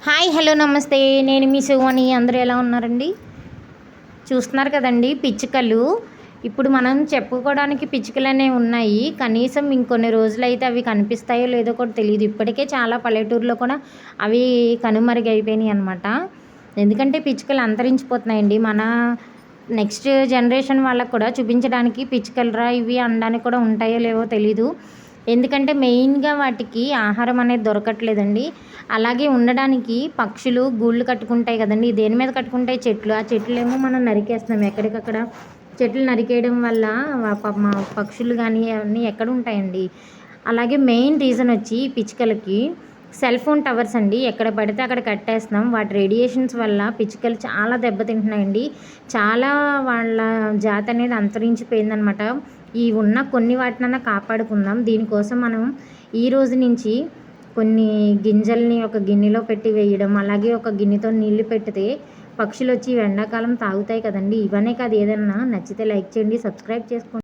Hi hello నమస్తే. నేను మీ శివాని. అందరూ ఎలా ఉన్నారండి? చూస్తున్నారు కదండి పిచ్చుకలు. ఇప్పుడు మనం చెప్పుకోవడానికి పిచ్చుకలు అనేవి ఉన్నాయి. కనీసం ఇంకొన్ని రోజులైతే అవి కనిపిస్తాయో లేదో కూడా తెలియదు. ఇప్పటికే చాలా పల్లెటూరులో కూడా అవి కనుమరుగైపోయినాయి అనమాట. ఎందుకంటే పిచ్చుకలు అంతరించిపోతున్నాయండి. మన నెక్స్ట్ జనరేషన్ వాళ్ళకు కూడా చూపించడానికి పిచ్చుకలరా ఇవి అనడానికి కూడా ఉంటాయో లేవో తెలీదు. ఎందుకంటే మెయిన్గా వాటికి ఆహారం అనేది దొరకట్లేదండి. అలాగే ఉండడానికి పక్షులు గూళ్ళు కట్టుకుంటాయి కదండి. దేని మీద కట్టుకుంటాయి? చెట్లు. ఆ చెట్లేమో మనం నరికేస్తున్నాం ఎక్కడికక్కడ. చెట్లు నరికేయడం వల్ల మా పక్షులు కానీ అవన్నీ ఎక్కడ ఉంటాయండి. అలాగే మెయిన్ రీజన్ వచ్చి పిచ్చుకలకి సెల్ ఫోన్ టవర్స్ అండి. ఎక్కడ పడితే అక్కడ కట్టేస్తున్నాం. వాటి రేడియేషన్స్ వల్ల పిచ్చుకలు చాలా దెబ్బతింటున్నాయండి. చాలా వాళ్ళ జాతి అనేది అంతరించిపోయిందనమాట. ఈ ఉన్న కొన్ని వాటినన్నా కాపాడుకుందాం. దీనికోసం మనం ఈ రోజు నుంచి కొన్ని గింజల్ని ఒక గిన్నెలో పెట్టి వేయడం, అలాగే ఒక గిన్నెతో నీళ్లు పెడితే పక్షులు వచ్చి ఎండాకాలం తాగుతాయి కదండి. ఇవన్నీ కాదు, ఏదన్నా నచ్చితే లైక్ చేయండి, సబ్స్క్రైబ్ చేసుకోండి.